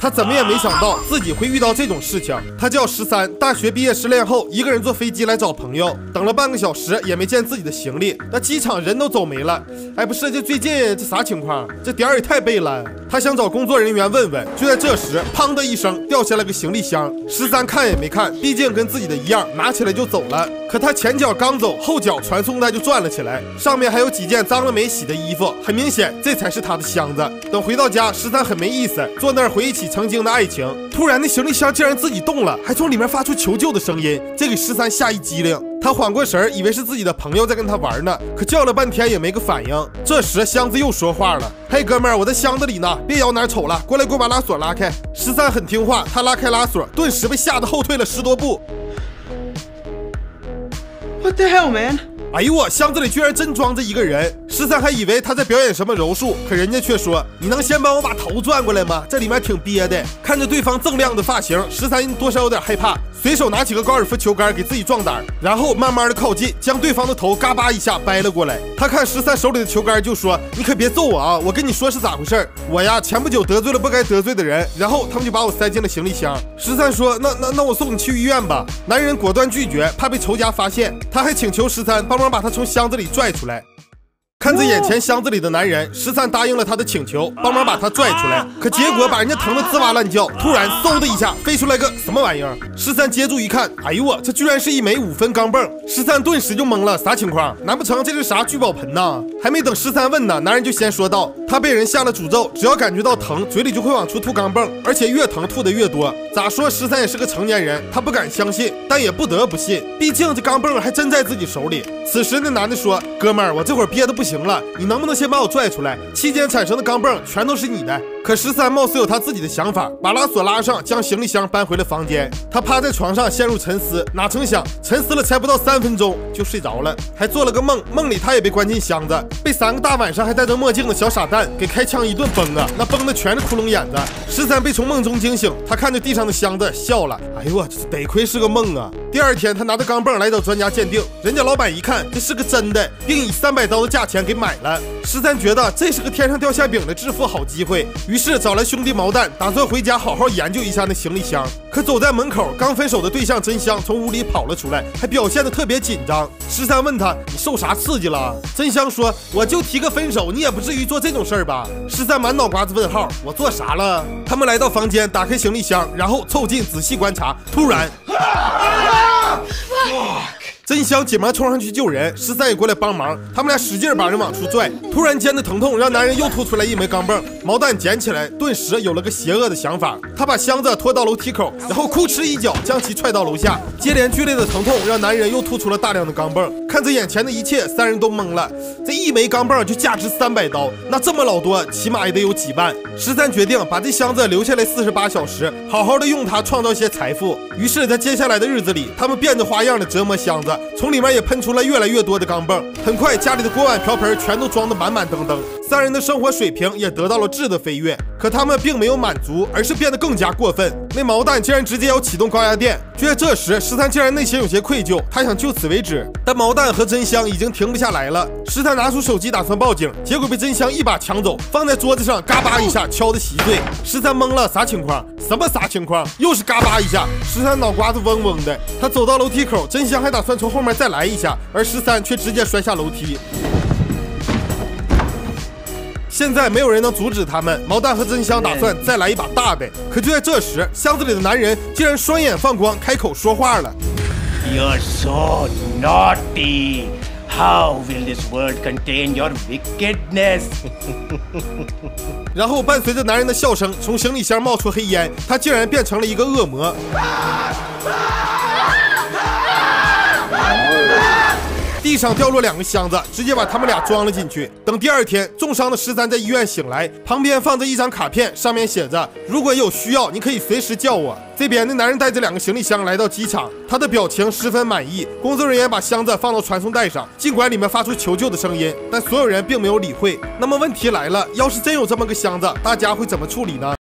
他怎么也没想到自己会遇到这种事情。他叫13，大学毕业失恋后，一个人坐飞机来找朋友，等了半个小时也没见自己的行李，那机场人都走没了。哎，不是，这最近这啥情况？这点儿也太背了。他想找工作人员问问，就在这时，砰的一声掉下了个行李箱。13看也没看，毕竟跟自己的一样，拿起来就走了。可他前脚刚走，后脚传送带就转了起来，上面还有几件脏了没洗的衣服，很明显这才是他的箱子。等回到家，13很没意思，坐那儿回忆起曾经的爱情。突然，那行李箱竟然自己动了，还从里面发出求救的声音，这给13吓一激灵。他缓过神，以为是自己的朋友在跟他玩呢，可叫了半天也没个反应。这时箱子又说话了：“嘿，哥们儿，我在箱子里呢，别摇哪瞅了，过来给我把拉锁拉开。”13很听话，他拉开拉锁，顿时被吓得后退了10多步。What the hell, man? 哎呦我，箱子里居然真装着一个人！13还以为他在表演什么柔术，可人家却说：“你能先帮我把头转过来吗？这里面挺憋的。”看着对方锃亮的发型，13多少有点害怕，随手拿起个高尔夫球杆给自己壮胆，然后慢慢的靠近，将对方的头嘎巴一下掰了过来。他看13手里的球杆就说：“你可别揍我啊！我跟你说是咋回事？我呀前不久得罪了不该得罪的人，然后他们就把我塞进了行李箱。”13说：“那我送你去医院吧。”男人果断拒绝，怕被仇家发现。他还请求13帮忙把他从箱子里拽出来。看着眼前箱子里的男人，13答应了他的请求，帮忙把他拽出来。可结果把人家疼得吱哇乱叫，突然嗖的一下飞出来个什么玩意儿？13接住一看，哎呦我，这居然是一枚5分钢镚！13顿时就懵了，啥情况？难不成这是啥聚宝盆呐？还没等13问呢，男人就先说道：“他被人下了诅咒，只要感觉到疼，嘴里就会往出吐钢镚，而且越疼吐的越多。”咋说13也是个成年人，他不敢相信，但也不得不信，毕竟这钢镚还真在自己手里。此时那男的说：“哥们儿，我这会儿憋得不行了，你能不能先把我拽出来？期间产生的钢镚全都是你的。”可13貌似有他自己的想法，把拉锁拉上，将行李箱搬回了房间。他趴在床上陷入沉思，哪成想沉思了才不到3分钟就睡着了，还做了个梦，梦里他也被关进箱子，被3个大晚上还戴着墨镜的小傻蛋给开枪一顿崩啊，那崩的全是窟窿眼子。13被从梦中惊醒，他看着地上的箱子笑了，哎呦我，得亏是个梦啊。第二天他拿着钢镚来找专家鉴定，人家老板一看这是个真的，并以300刀的价钱给买了。13觉得这是个天上掉馅饼的致富好机会，于是找来兄弟毛蛋，打算回家好好研究一下那行李箱。可走在门口，刚分手的对象真香从屋里跑了出来，还表现得特别紧张。13问他：“你受啥刺激了？”真香说：“我就提个分手，你也不至于做这种事儿吧？”13满脑瓜子问号：“我做啥了？”他们来到房间，打开行李箱，然后凑近仔细观察，突然。真香急忙冲上去救人，13也过来帮忙，他们俩使劲把人往出拽。突然间的疼痛让男人又吐出来一枚钢镚，毛蛋捡起来，顿时有了个邪恶的想法，他把箱子拖到楼梯口，然后哭哧一脚将其踹到楼下。接连剧烈的疼痛让男人又吐出了大量的钢镚。看着眼前的一切，3人都懵了，这一枚钢镚就价值300刀，那这么老多，起码也得有几万。13决定把这箱子留下来48小时，好好的用它创造些财富。于是在接下来的日子里，他们变着花样的折磨箱子，从里面也喷出了越来越多的钢镚。很快家里的锅碗瓢盆全都装得满满登登，3人的生活水平也得到了质的飞跃。可他们并没有满足，而是变得更加过分。那毛蛋竟然直接要启动高压电。就在这时，13竟然内心有些愧疚，他想就此为止，但毛蛋和真香已经停不下来了。13拿出手机打算报警，结果被真香一把抢走，放在桌子上嘎巴一下敲得稀碎。13懵了，啥情况？什么啥情况？又是嘎巴一下。13脑瓜子嗡嗡的，他走到楼梯口，真香还打算从后面再来一下，而13却直接摔下楼梯。现在没有人能阻止他们，毛蛋和真香打算再来一把大的。可就在这时，箱子里的男人竟然双眼放光，开口说话了 ：“You're so naughty. How will this world contain your wickedness？” 然后伴随着男人的笑声，从行李箱冒出黑烟，他竟然变成了一个恶魔。地上掉落2个箱子，直接把他们俩装了进去。等第2天，重伤的13在医院醒来，旁边放着一张卡片，上面写着：“如果有需要，你可以随时叫我。”这边的男人带着2个行李箱来到机场，他的表情十分满意。工作人员把箱子放到传送带上，尽管里面发出求救的声音，但所有人并没有理会。那么问题来了，要是真有这么个箱子，大家会怎么处理呢？